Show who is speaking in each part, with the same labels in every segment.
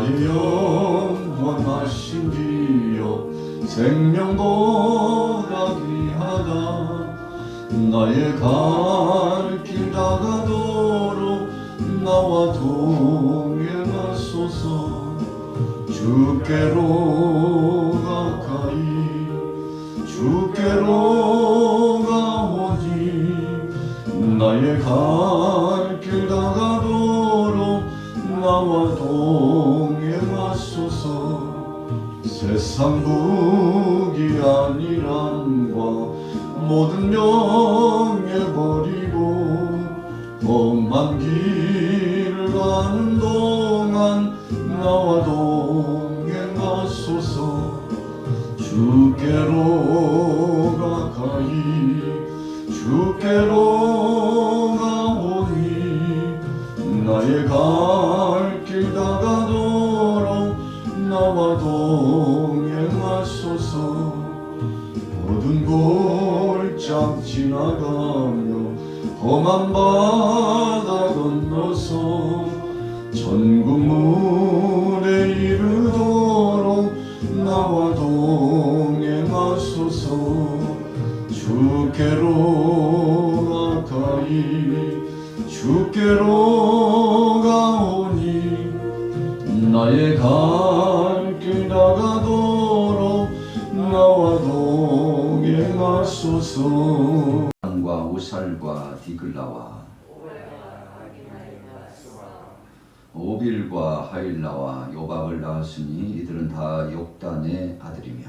Speaker 1: 나의 영원하신 기여 생명보다 귀하다. 나의 갈 길 다가도록 나와 동행하소서. 주께로 가까이 주께로 가오니 나의 갈 길 다가도록 나와 동행하소서. 세상 부귀한이란과 모든 명예 버리고 험한 길을 가는 동안 나와 동행하소서. 주께로 가까이 주께로 가오니 나의 갈 길 다가도록 나와 동행하소서. 모든 골짝 지나가며 험한 바다 건너서 천국 문에 이르도록 나와 동행하소서. 주께로 가까이 주께로 가오니 나의 갈 길 다가도록 나와 동행하소서.
Speaker 2: 과 우살과 디글라와 오빌과 하일라와 요박을 낳았으니 이들은 다 욕단의 아들이며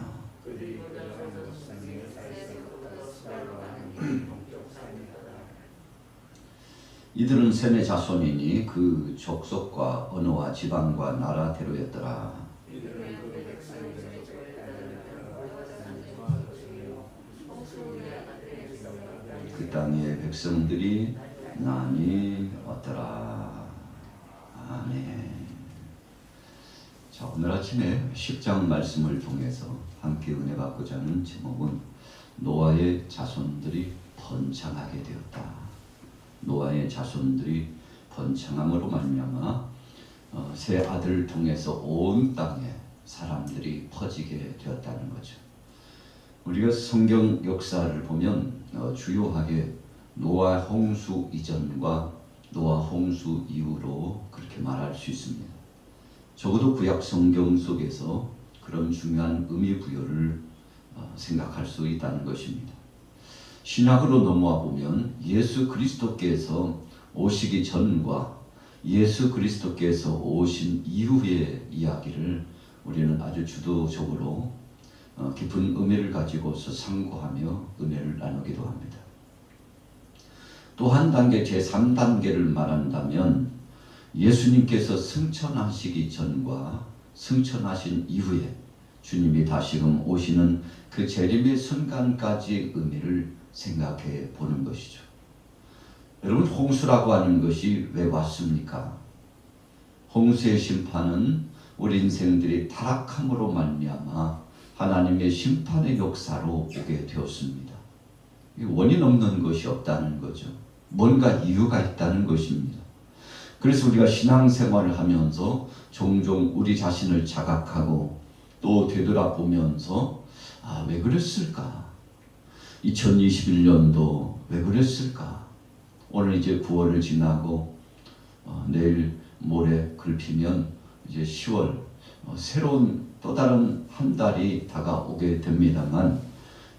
Speaker 2: 이들은 셈의 자손이니 그 족속과 언어와 지방과 나라대로였더라. 그 땅의 백성들이 나뉘었더라. 아멘. 자, 오늘 아침에 10장 말씀을 통해서 함께 은혜 받고자 하는 제목은 노아의 자손들이 번창하게 되었다. 노아의 자손들이 번창함으로 말미암아 세 아들을 통해서 온 땅에 사람들이 퍼지게 되었다는 거죠. 우리가 성경 역사를 보면 주요하게 노아 홍수 이전과 노아 홍수 이후로 그렇게 말할 수 있습니다. 적어도 구약 성경 속에서 그런 중요한 의미 부여를 생각할 수 있다는 것입니다. 신약으로 넘어와 보면 예수 그리스도께서 오시기 전과 예수 그리스도께서 오신 이후의 이야기를 우리는 아주 주도적으로 깊은 은혜를 가지고서 상고하며 은혜를 나누기도 합니다. 또 한 단계 제3단계를 말한다면 예수님께서 승천하시기 전과 승천하신 이후에 주님이 다시금 오시는 그 재림의 순간까지의 의미를 생각해 보는 것이죠. 여러분, 홍수라고 하는 것이 왜 왔습니까? 홍수의 심판은 우리 인생들이 타락함으로 말미암아 하나님의 심판의 역사로 오게 되었습니다. 원인 없는 것이 없다는 거죠. 뭔가 이유가 있다는 것입니다. 그래서 우리가 신앙생활을 하면서 종종 우리 자신을 자각하고 또 되돌아보면서 왜 그랬을까? 2021년도 왜 그랬을까? 오늘 이제 9월을 지나고 내일 모레 글피면 이제 10월 새로운 또 다른 한 달이 다가오게 됩니다만,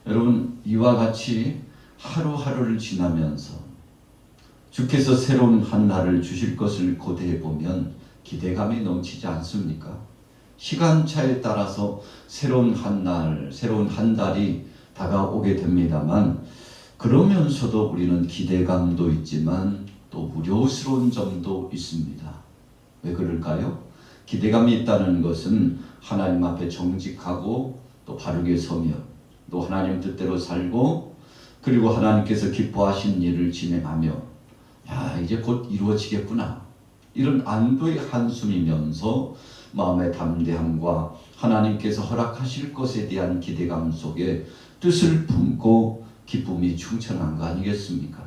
Speaker 2: 여러분, 이와 같이 하루하루를 지나면서 주께서 새로운 한 날을 주실 것을 고대해 보면 기대감이 넘치지 않습니까? 시간차에 따라서 새로운 한 날, 새로운 한 달이 다가오게 됩니다만, 그러면서도 우리는 기대감도 있지만 또 우려스러운 점도 있습니다. 왜 그럴까요? 기대감이 있다는 것은 하나님 앞에 정직하고 또 바르게 서며 또 하나님 뜻대로 살고 그리고 하나님께서 기뻐하신 일을 진행하며 이제 곧 이루어지겠구나, 이런 안도의 한숨이면서 마음의 담대함과 하나님께서 허락하실 것에 대한 기대감 속에 뜻을 품고 기쁨이 충천한 거 아니겠습니까?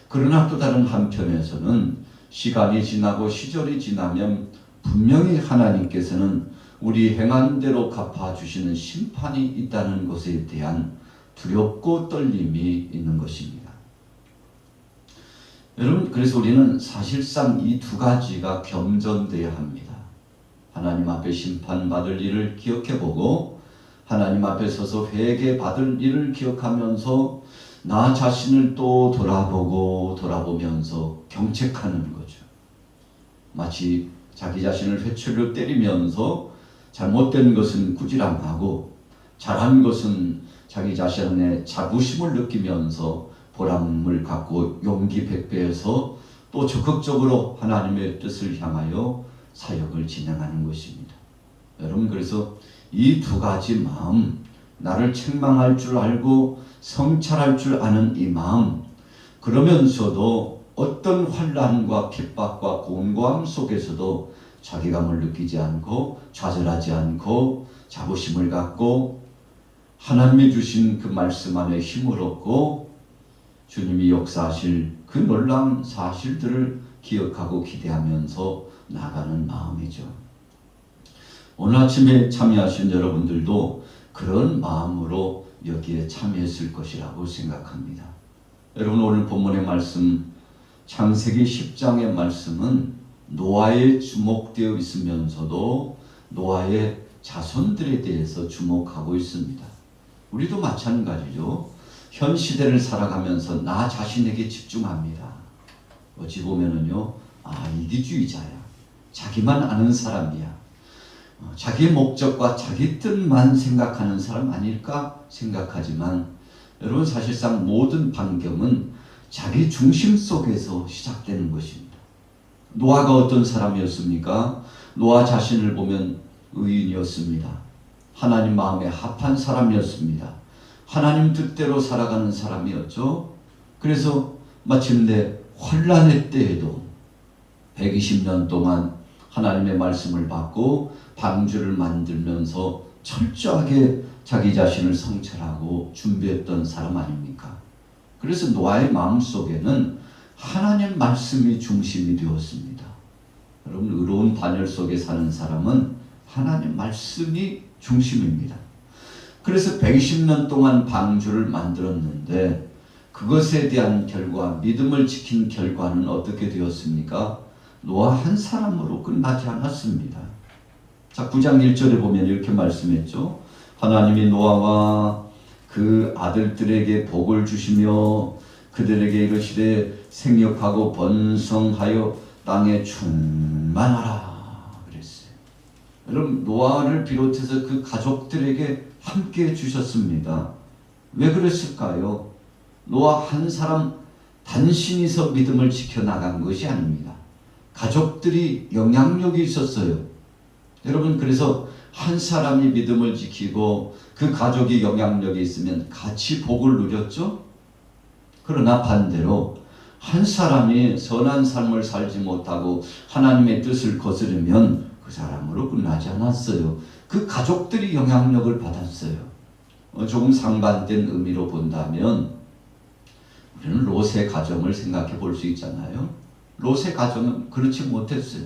Speaker 2: 그러나 또 다른 한편에서는 시간이 지나고 시절이 지나면 분명히 하나님께서는 우리 행한 대로 갚아주시는 심판이 있다는 것에 대한 두렵고 떨림이 있는 것입니다. 여러분, 그래서 우리는 사실상 이 두 가지가 겸전되어야 합니다. 하나님 앞에 심판받을 일을 기억해보고 하나님 앞에 서서 회개받을 일을 기억하면서 나 자신을 또 돌아보면서 경책하는 거죠. 마치 자기 자신을 회초리로 때리면서 잘못된 것은 꾸지람하고 잘한 것은 자기 자신의 자부심을 느끼면서 보람을 갖고 용기 백배해서 또 적극적으로 하나님의 뜻을 향하여 사역을 진행하는 것입니다. 여러분, 그래서 이 두 가지 마음, 나를 책망할 줄 알고 성찰할 줄 아는 이 마음, 그러면서도 어떤 환난과 핍박과 곤고함 속에서도 자괴감을 느끼지 않고 좌절하지 않고 자부심을 갖고 하나님이 주신 그 말씀 안에 힘을 얻고 주님이 역사하실 그 놀라운 사실들을 기억하고 기대하면서 나가는 마음이죠. 오늘 아침에 참여하신 여러분들도 그런 마음으로 여기에 참여했을 것이라고 생각합니다. 여러분, 오늘 본문의 말씀 창세기 10장의 말씀은 노아에 주목되어 있으면서도 노아의 자손들에 대해서 주목하고 있습니다. 우리도 마찬가지죠. 현 시대를 살아가면서 나 자신에게 집중합니다. 어찌 보면은요, 이기주의자야. 자기만 아는 사람이야. 자기의 목적과 자기 뜻만 생각하는 사람 아닐까 생각하지만 여러분, 사실상 모든 반경은 자기 중심 속에서 시작되는 것입니다. 노아가 어떤 사람이었습니까? 노아 자신을 보면 의인이었습니다. 하나님 마음에 합한 사람이었습니다. 하나님 뜻대로 살아가는 사람이었죠. 그래서 마침내 환난의 때에도 120년 동안 하나님의 말씀을 받고 방주를 만들면서 철저하게 자기 자신을 성찰하고 준비했던 사람 아닙니까? 그래서 노아의 마음속에는 하나님 말씀이 중심이 되었습니다. 여러분, 의로운 반열 속에 사는 사람은 하나님 말씀이 중심입니다. 그래서 120년 동안 방주를 만들었는데 그것에 대한 결과, 믿음을 지킨 결과는 어떻게 되었습니까? 노아 한 사람으로 끝나지 않았습니다. 자, 9장 1절에 보면 이렇게 말씀했죠. 하나님이 노아와 그 아들들에게 복을 주시며 그들에게 이르시되 생육하고 번성하여 땅에 충만하라 그랬어요. 여러분, 노아를 비롯해서 그 가족들에게 함께 주셨습니다. 왜 그랬을까요? 노아 한 사람 단신이서 믿음을 지켜나간 것이 아닙니다. 가족들이 영향력이 있었어요. 여러분, 그래서 한 사람이 믿음을 지키고 그 가족이 영향력이 있으면 같이 복을 누렸죠. 그러나 반대로 한 사람이 선한 삶을 살지 못하고 하나님의 뜻을 거스르면 그 사람으로 끝나지 않았어요. 그 가족들이 영향력을 받았어요. 조금 상반된 의미로 본다면 우리는 롯의 가정을 생각해 볼 수 있잖아요. 롯의 가정은 그렇지 못했어요.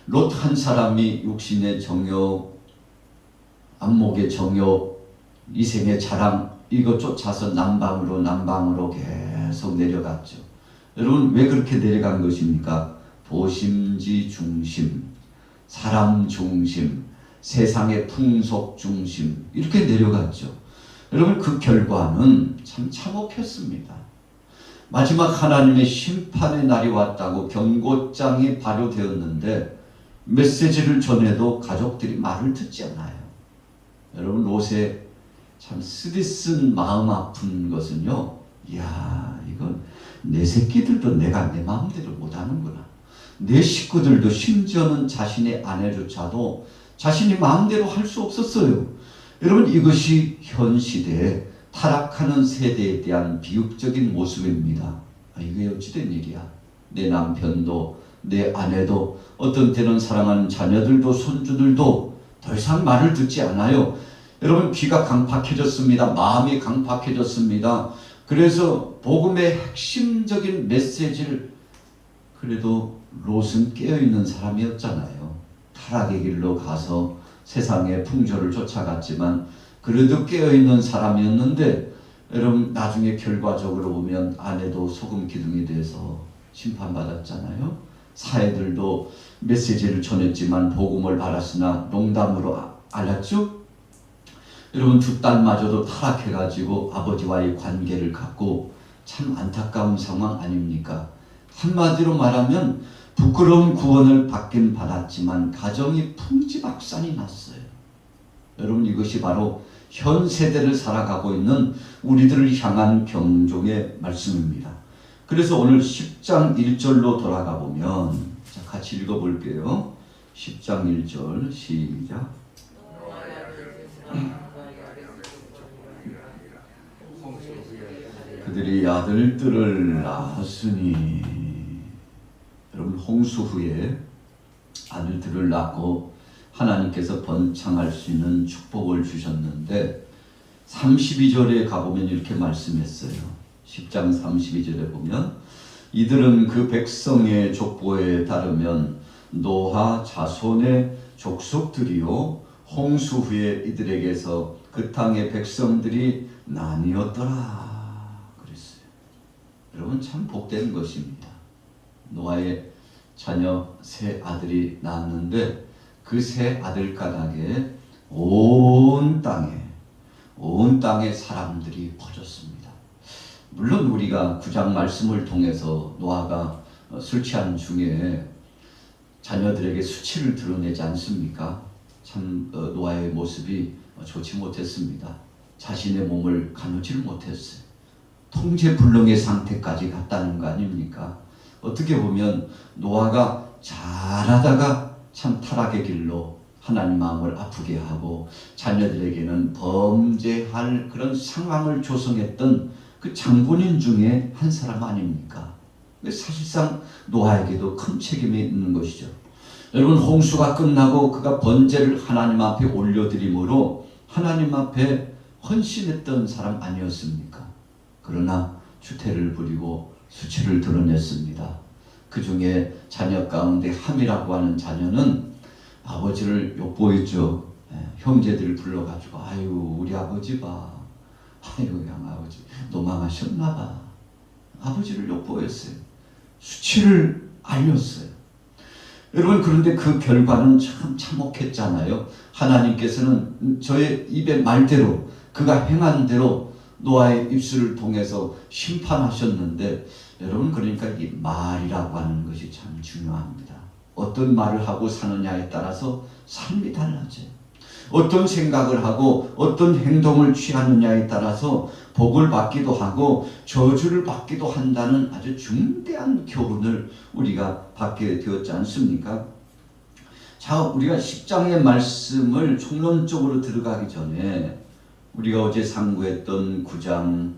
Speaker 2: 롯 한 사람이 육신의 정욕, 안목의 정욕, 이생의 자랑, 이거 쫓아서 남방으로 계속 내려갔죠. 여러분, 왜 그렇게 내려간 것입니까? 도심지 중심, 사람 중심, 세상의 풍속 중심, 이렇게 내려갔죠. 여러분, 그 결과는 참 참혹했습니다. 마지막 하나님의 심판의 날이 왔다고 경고장이 발효되었는데 메시지를 전해도 가족들이 말을 듣지 않아요. 여러분, 롯의 참 쓰디쓴 마음 아픈 것은요, 이야, 이건 내 새끼들도 내가 내 마음대로 못하는구나. 내 식구들도, 심지어는 자신의 아내조차도 자신이 마음대로 할 수 없었어요. 여러분, 이것이 현 시대에 타락하는 세대에 대한 비극적인 모습입니다. 이게 어찌된 일이야. 내 남편도 내 아내도 어떤 때는 사랑하는 자녀들도 손주들도 더 이상 말을 듣지 않아요. 여러분, 귀가 강팍해졌습니다. 마음이 강팍해졌습니다. 그래서 복음의 핵심적인 메시지를, 그래도 롯은 깨어있는 사람이었잖아요. 타락의 길로 가서 세상의 풍조를 쫓아갔지만 그래도 깨어있는 사람이었는데 여러분 나중에 결과적으로 보면 아내도 소금 기둥이 돼서 심판받았잖아요. 사회들도 메시지를 전했지만 복음을 알았으나 농담으로 알았죠. 여러분 두 딸마저도 타락해가지고 아버지와의 관계를 갖고 참 안타까운 상황 아닙니까? 한마디로 말하면 부끄러운 구원을 받긴 받았지만 가정이 풍지박산이 났어요. 여러분 이것이 바로 현 세대를 살아가고 있는 우리들을 향한 경종의 말씀입니다. 그래서 오늘 10장 1절로 돌아가 보면 자, 같이 읽어볼게요. 10장 1절 시작. 그들이 아들들을 낳았으니 여러분 홍수 후에 아들들을 낳고 하나님께서 번창할 수 있는 축복을 주셨는데 32절에 가보면 이렇게 말씀했어요. 10장 32절에 보면 이들은 그 백성의 족보에 따르면 노아 자손의 족속들이요 홍수 후에 이들에게서 그 땅의 백성들이 나뉘었더라 그랬어요. 여러분 참 복된 것입니다. 노아의 자녀 세 아들이 낳았는데 그 세 아들 까닭에 온 땅에 사람들이 퍼졌습니다. 물론 우리가 9장 말씀을 통해서 노아가 술 취한 중에 자녀들에게 수치를 드러내지 않습니까? 참 노아의 모습이 좋지 못했습니다. 자신의 몸을 가누지를 못했어요. 통제불능의 상태까지 갔다는 거 아닙니까? 어떻게 보면 노아가 잘하다가 참 타락의 길로 하나님 마음을 아프게 하고 자녀들에게는 범죄할 그런 상황을 조성했던 그 장본인 중에 한 사람 아닙니까? 사실상 노아에게도 큰 책임이 있는 것이죠. 여러분 홍수가 끝나고 그가 번제를 하나님 앞에 올려드림으로 하나님 앞에 헌신했던 사람 아니었습니까? 그러나 추태를 부리고 수치를 드러냈습니다. 그 중에 자녀 가운데 함이라고 하는 자녀는 아버지를 욕보였죠. 형제들을 불러가지고 아유 우리 아버지 봐. 아유 양아버지 노망하셨나 봐. 아버지를 욕보였어요. 수치를 알렸어요. 여러분 그런데 그 결과는 참 참혹했잖아요. 하나님께서는 저의 입의 말대로 그가 행한 대로 노아의 입술을 통해서 심판하셨는데 여러분 그러니까 이 말이라고 하는 것이 참 중요합니다. 어떤 말을 하고 사느냐에 따라서 삶이 달라져요. 어떤 생각을 하고 어떤 행동을 취하느냐에 따라서 복을 받기도 하고 저주를 받기도 한다는 아주 중대한 교훈을 우리가 받게 되었지 않습니까? 자, 우리가 10장의 말씀을 총론적으로 들어가기 전에 우리가 어제 상고했던 9장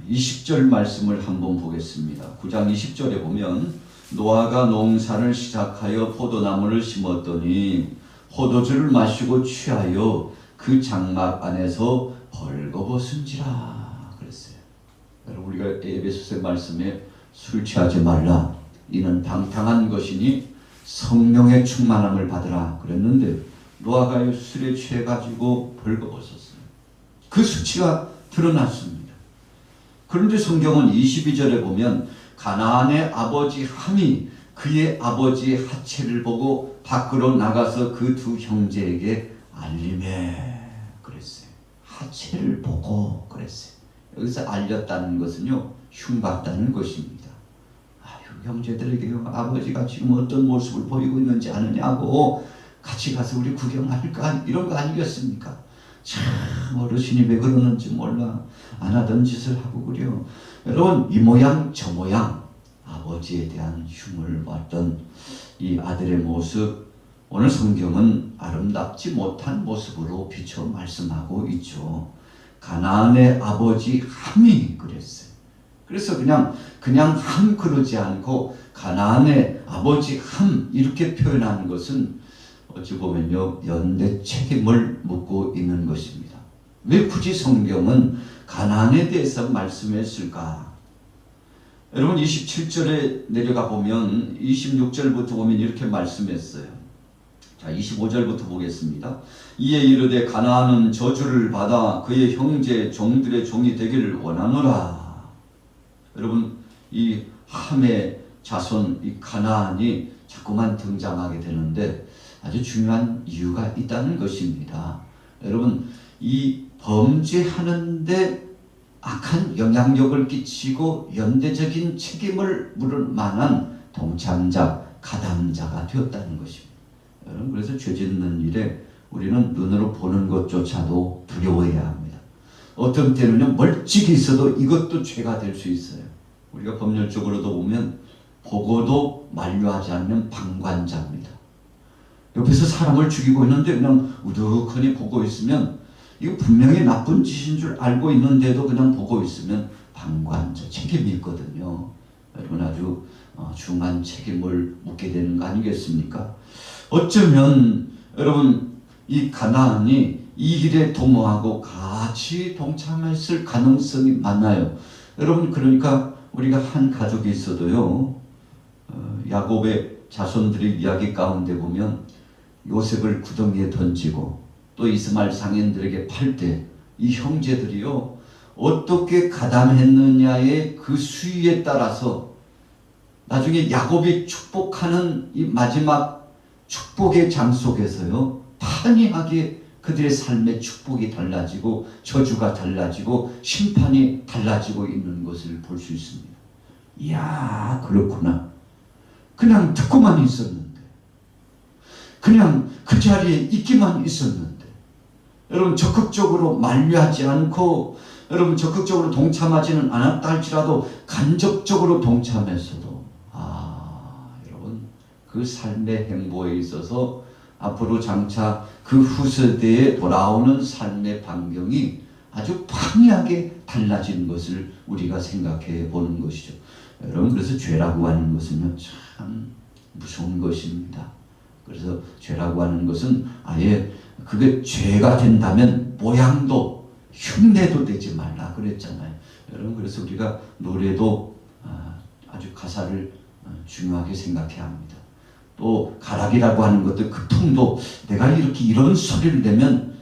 Speaker 2: 20절 말씀을 한번 보겠습니다. 9장 20절에 보면 노아가 농사를 시작하여 포도나무를 심었더니 포도주를 마시고 취하여 그 장막 안에서 벌거벗은지라 그랬어요. 여러분 우리가 에베소서의 말씀에 술 취하지 말라 이는 방탕한 것이니 성령의 충만함을 받으라 그랬는데 노아가 술에 취해가지고 벌거벗었어요. 그 수치가 드러났습니다. 그런데 성경은 22절에 보면 가나안의 아버지 함이 그의 아버지의 하체를 보고 밖으로 나가서 그 두 형제에게 알림해 그랬어요. 하체를 보고 그랬어요. 여기서 알렸다는 것은요 흉봤다는 것입니다. 아유 형제들에게요 아버지가 지금 어떤 모습을 보이고 있는지 아느냐고 같이 가서 우리 구경할까 이런 거 아니겠습니까? 참 어르신이 왜 그러는지 몰라 안 하던 짓을 하고 그려. 여러분 이 모양 저 모양 아버지에 대한 흉을 봤던 이 아들의 모습 오늘 성경은 아름답지 못한 모습으로 비춰 말씀하고 있죠. 가나안의 아버지 함이 그랬어요. 그래서 그냥 함 그러지 않고 가나안의 아버지 함 이렇게 표현하는 것은 어찌 보면요 연대 책임을 묻고 있는 것입니다. 왜 굳이 성경은 가나안에 대해서 말씀했을까? 여러분 27절에 내려가 보면 26절부터 보면 이렇게 말씀했어요. 자, 25절부터 보겠습니다. 이에 이르되 가나안은 저주를 받아 그의 형제 종들의 종이 되기를 원하노라. 여러분, 이 함의 자손 이 가나안이 자꾸만 등장하게 되는데 아주 중요한 이유가 있다는 것입니다. 여러분, 이 범죄하는데 악한 영향력을 끼치고 연대적인 책임을 물을 만한 동참자, 가담자가 되었다는 것입니다. 여러분, 그래서 죄 짓는 일에 우리는 눈으로 보는 것조차도 두려워해야 합니다. 어떤 때는요, 멀찍이 있어도 이것도 죄가 될 수 있어요. 우리가 법률적으로도 보면 보고도 만류하지 않는 방관자입니다. 옆에서 사람을 죽이고 있는데 그냥 우두커니 보고 있으면 이거 분명히 나쁜 짓인 줄 알고 있는데도 그냥 보고 있으면 방관자, 책임이 있거든요. 여러분, 아주 중한 책임을 묻게 되는 거 아니겠습니까? 어쩌면 여러분, 이 가나안이 이 일에 도모하고 같이 동참했을 가능성이 많아요. 여러분, 그러니까 우리가 한 가족이 있어도요, 야곱의 자손들의 이야기 가운데 보면 요셉을 구덩이에 던지고 또 이스마엘 상인들에게 팔 때 이 형제들이요, 어떻게 가담했느냐의 그 수위에 따라서 나중에 야곱이 축복하는 이 마지막 축복의 장 속에서요, 판이하게 그들의 삶의 축복이 달라지고 저주가 달라지고 심판이 달라지고 있는 것을 볼 수 있습니다. 이야, 그렇구나. 그냥 듣고만 있었는데, 그냥 그 자리에 있기만 있었는데, 여러분, 적극적으로 만류하지 않고 여러분 적극적으로 동참하지는 않았다 할지라도 간접적으로 동참했어도 여러분, 그 삶의 행보에 있어서 앞으로 장차 그 후세대에 돌아오는 삶의 반경이 아주 판이하게 달라진 것을 우리가 생각해 보는 것이죠. 여러분, 그래서 죄라고 하는 것은요, 참 무서운 것입니다. 그래서 죄라고 하는 것은 아예 그게 죄가 된다면 모양도 흉내도 되지 말라 그랬잖아요. 여러분, 그래서 우리가 노래도 아주 가사를 중요하게 생각해야 합니다. 또 가락이라고 하는 것도 그 톤도 내가 이렇게 이런 소리를 내면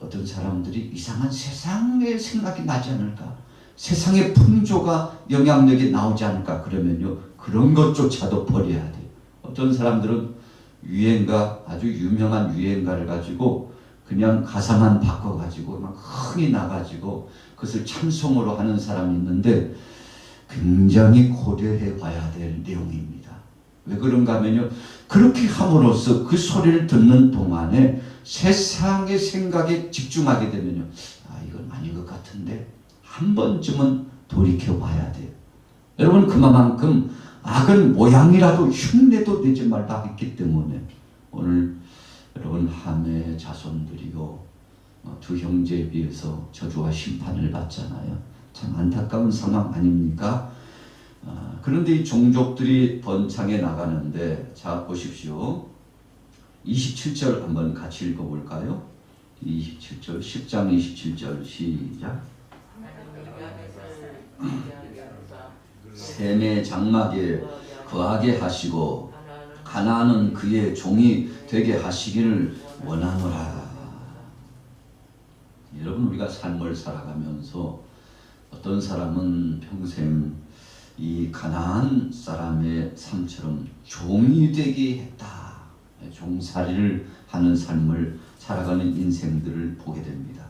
Speaker 2: 어떤 사람들이 이상한 세상의 생각이 나지 않을까, 세상의 풍조가 영향력이 나오지 않을까, 그러면요, 그런 것조차도 버려야 돼요. 어떤 사람들은 유행가, 아주 유명한 유행가를 가지고 그냥 가사만 바꿔가지고 막 흥이 나가지고 그것을 찬송으로 하는 사람이 있는데 굉장히 고려해 봐야 될 내용입니다. 왜 그런가 하면요, 그렇게 함으로써 그 소리를 듣는 동안에 세상의 생각에 집중하게 되면요, 이건 아닌 것 같은데 한 번쯤은 돌이켜 봐야 돼요. 여러분, 그만큼 악은 모양이라도 흉내도 내지 말라 했기 때문에 오늘 여러분, 함의 자손들이요, 두 형제에 비해서 저주와 심판을 받잖아요. 참 안타까운 상황 아닙니까? 그런데 이 종족들이 번창해 나가는데, 자 보십시오. 27절 한번 같이 읽어볼까요? 27절, 10장 27절 시작. 셈의 장막에 거하게 하시고 가나안은 그의 종이 되게 하시기를 원하노라. 여러분, 우리가 삶을 살아가면서 어떤 사람은 평생 이 가나안 사람의 삶처럼 종이 되게 했다, 종살이를 하는 삶을 살아가는 인생들을 보게 됩니다.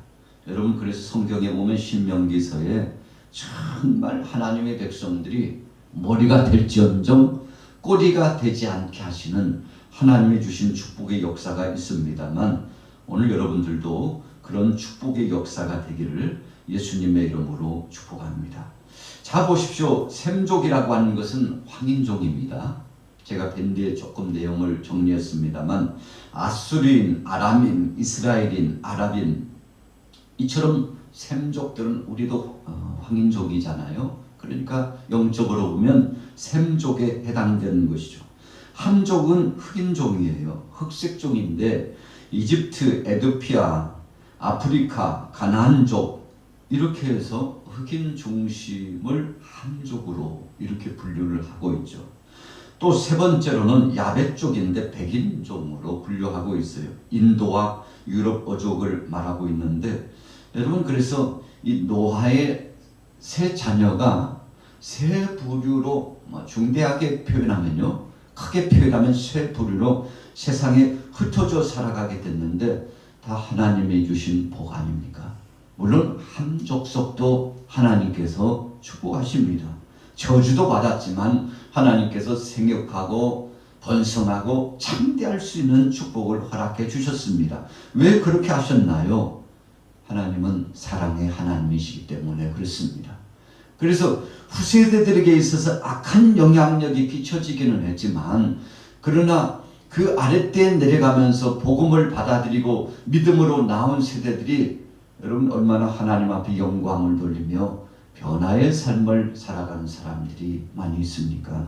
Speaker 2: 여러분, 그래서 성경에 보면 신명기서에 정말 하나님의 백성들이 머리가 될지언정 꼬리가 되지 않게 하시는 하나님이 주신 축복의 역사가 있습니다만, 오늘 여러분들도 그런 축복의 역사가 되기를 예수님의 이름으로 축복합니다. 자 보십시오. 셈족이라고 하는 것은 황인족입니다. 제가 밴드에 조금 내용을 정리했습니다만, 아수르인, 아람인, 이스라엘인, 아랍인, 이처럼 셈족들은 우리도 황인족이잖아요. 그러니까 영적으로 보면 셈족에 해당되는 것이죠. 함족은 흑인종이에요. 흑색종인데 이집트, 에도피아, 아프리카, 가나안족 이렇게 해서 흑인 중심을 함족으로 이렇게 분류를 하고 있죠. 또 또 세 번째로는 야베 쪽인데 백인종으로 분류하고 있어요. 인도와 유럽 어족을 말하고 있는데 여러분 그래서 이 노아의 세 자녀가 세 부류로 중대하게 표현하면요, 크게 표현하면 세 부류로 세상에 흩어져 살아가게 됐는데 다 하나님이 주신 복 아닙니까? 물론 한 족속도 하나님께서 축복하십니다. 저주도 받았지만 하나님께서 생육하고 번성하고 창대할 수 있는 축복을 허락해 주셨습니다. 왜 그렇게 하셨나요? 하나님은 사랑의 하나님이시기 때문에 그렇습니다. 그래서 후세대들에게 있어서 악한 영향력이 끼쳐지기는 했지만 그러나 그 아랫대에 내려가면서 복음을 받아들이고 믿음으로 나온 세대들이 여러분 얼마나 하나님 앞에 영광을 돌리며 변화의 삶을 살아가는 사람들이 많이 있습니까?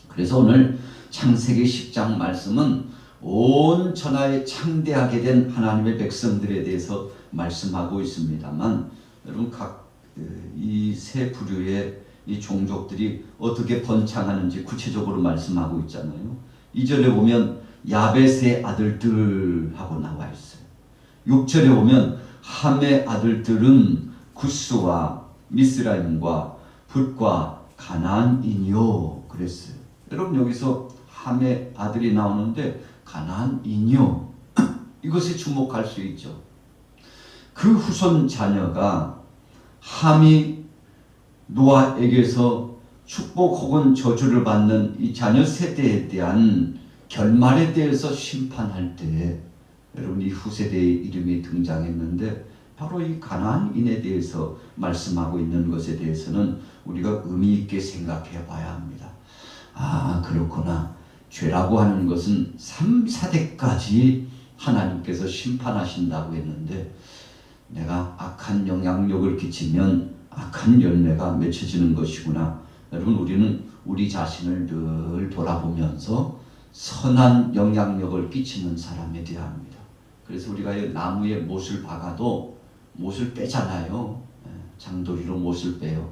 Speaker 2: 그래서 오늘 창세기 10장 말씀은 온 천하에 창대하게 된 하나님의 백성들에 대해서 말씀하고 있습니다만 여러분 각 이 세 부류의 이 종족들이 어떻게 번창하는지 구체적으로 말씀하고 있잖아요. 2절에 보면 야벳의 아들들 하고 나와 있어요. 6절에 보면 함의 아들들은 구스와 미스라임과 붓과 가나안이요 그랬어요. 여러분 여기서 함의 아들이 나오는데 가나안이요 이것에 주목할 수 있죠. 그 후손 자녀가 함이 노아에게서 축복 혹은 저주를 받는 이 자녀 세대에 대한 결말에 대해서 심판할 때 여러분 이 후세대의 이름이 등장했는데 바로 이 가나안인에 대해서 말씀하고 있는 것에 대해서는 우리가 의미 있게 생각해 봐야 합니다. 아 그렇구나. 죄라고 하는 것은 3, 4대까지 하나님께서 심판하신다고 했는데 내가 악한 영향력을 끼치면 악한 열매가 맺혀지는 것이구나. 여러분 우리는 우리 자신을 늘 돌아보면서 선한 영향력을 끼치는 사람이 되어야 합니다. 그래서 우리가 나무에 못을 박아도 못을 빼잖아요. 장도리로 못을 빼요.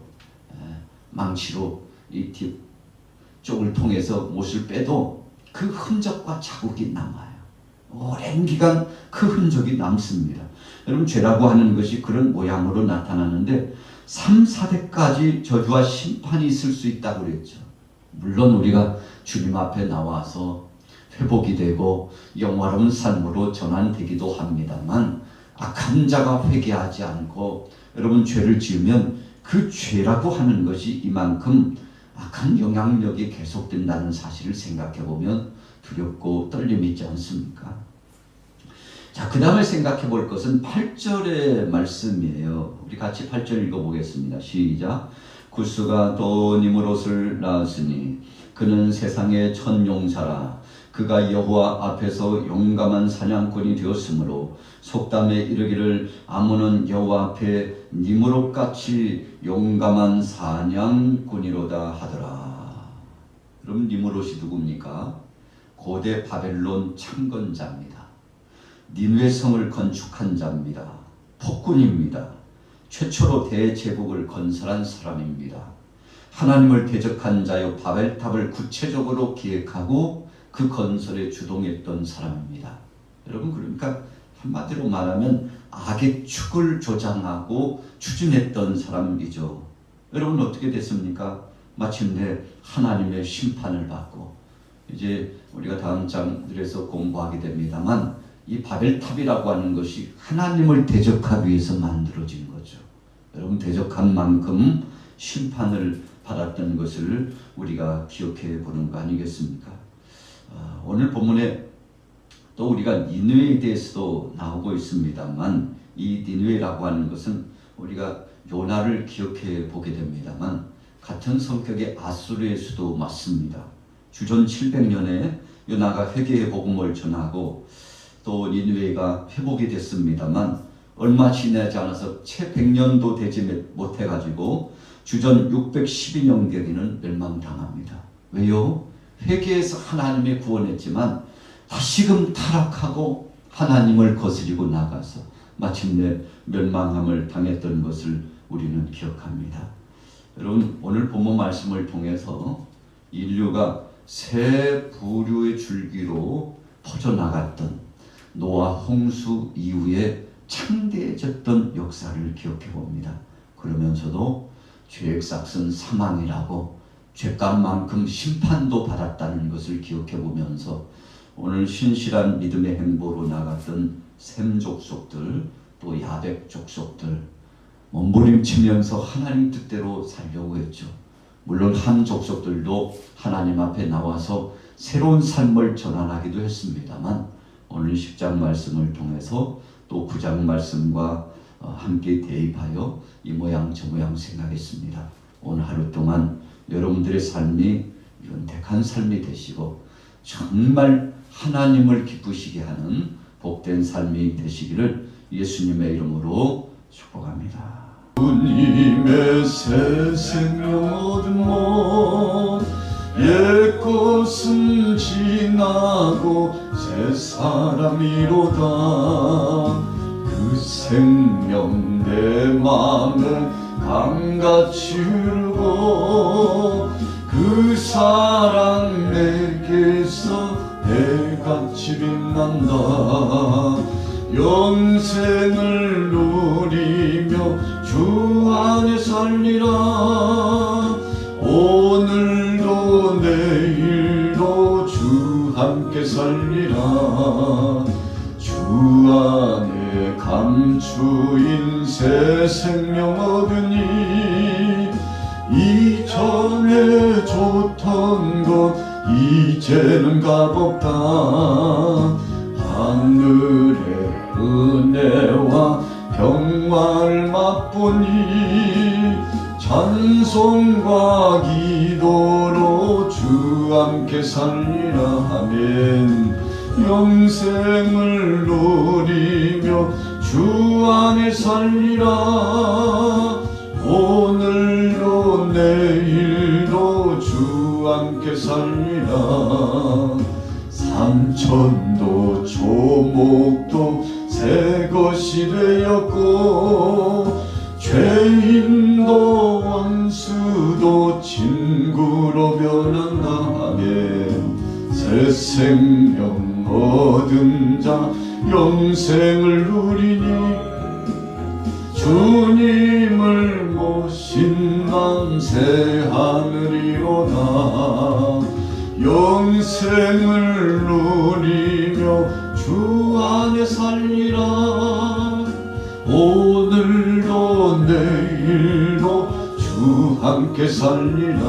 Speaker 2: 망치로 이 뒤쪽을 통해서 못을 빼도 그 흔적과 자국이 남아요. 오랜 기간 그 흔적이 남습니다. 여러분 죄라고 하는 것이 그런 모양으로 나타나는데 3, 4대까지 저주와 심판이 있을 수 있다고 그랬죠. 물론 우리가 주님 앞에 나와서 회복이 되고 영화로운 삶으로 전환되기도 합니다만 악한 자가 회개하지 않고 여러분 죄를 지으면 그 죄라고 하는 것이 이만큼 악한 영향력이 계속된다는 사실을 생각해 보면 두렵고 떨림이 있지 않습니까? 자, 그 다음에 생각해 볼 것은 8절의 말씀이에요. 우리 같이 8절 읽어보겠습니다. 시작. 구스가 또 니므롯을 낳았으니 그는 세상의 천용사라. 그가 여호와 앞에서 용감한 사냥꾼이 되었으므로 속담에 이르기를 아몬은 여호와 앞에 니므롯같이 용감한 사냥꾼이로다 하더라. 그럼 니므롯이 누굽니까? 고대 바벨론 창건자입니다. 니느웨 성을 건축한 자입니다. 폭군입니다. 최초로 대제국을 건설한 사람입니다. 하나님을 대적한 자여 바벨탑을 구체적으로 기획하고 그 건설에 주동했던 사람입니다. 여러분 그러니까 한마디로 말하면 악의 축을 조장하고 추진했던 사람이죠. 여러분 어떻게 됐습니까? 마침내 하나님의 심판을 받고 이제 우리가 다음 장들에서 공부하게 됩니다만 이 바벨탑이라고 하는 것이 하나님을 대적하기 위해서 만들어진 거죠. 여러분 대적한 만큼 심판을 받았던 것을 우리가 기억해 보는 거 아니겠습니까? 오늘 본문에 또 우리가 니느웨에 대해서도 나오고 있습니다만 이 니느웨라고 하는 것은 우리가 요나를 기억해 보게 됩니다만 같은 성격의 아수르의 수도 맞습니다. 주전 700년에 요나가 회개의 복음을 전하고 또 니느웨가 회복이 됐습니다만 얼마 지나지 않아서 채 100년도 되지 못해가지고 주전 612년경에는 멸망당합니다. 왜요? 회개해서 하나님의 구원했지만 다시금 타락하고 하나님을 거스리고 나가서 마침내 멸망함을 당했던 것을 우리는 기억합니다. 여러분 오늘 본문 말씀을 통해서 인류가 새 부류의 줄기로 퍼져나갔던 노아 홍수 이후에 창대해졌던 역사를 기억해 봅니다. 그러면서도 죄의 싹은 사망이라고 죄값만큼 심판도 받았다는 것을 기억해 보면서 오늘 신실한 믿음의 행보로 나갔던 셈 족속들, 또 야벳 족속들 몸부림치면서 하나님 뜻대로 살려고 했죠. 물론 한 족속들도 하나님 앞에 나와서 새로운 삶을 전환하기도 했습니다만 오늘 10장 말씀을 통해서 또 9장 말씀과 함께 대입하여 이 모양 저 모양 생각했습니다. 오늘 하루 동안 여러분들의 삶이 윤택한 삶이 되시고 정말 하나님을 기쁘시게 하는 복된 삶이 되시기를 예수님의 이름으로 축복합니다.
Speaker 1: 주님의 새 생명 얻은 몸 옛것은 지나고 새 사람이로다. 그 생명 내 맘에 강같이 흐르고 그 사랑 내게서 해같이 빛난다. 영생을 누리며 주 안에 살리라. 오늘도 내일도 주 함께 살리라. 주 안에 감추인 새 생명 얻으니 이전에 좋던 것 이제는 값없다. 하늘의 은혜와 평화를 맛보니 찬송과 기도로 주 함께 살리라. 아멘. 영생을 누리며 주 안에 살리라. 오늘도 내일도 주 함께 살리라. 삼천도 초목도 새 것이 되었고 죄인도 원수도 친구로 변한다. 아멘. 새 생명 얻은 자 영생을 누리니 주님을 모신 만세 하늘이로다. 영생을 누리며 주 안에 살리라. 오늘도 내일도 주 함께 살리라.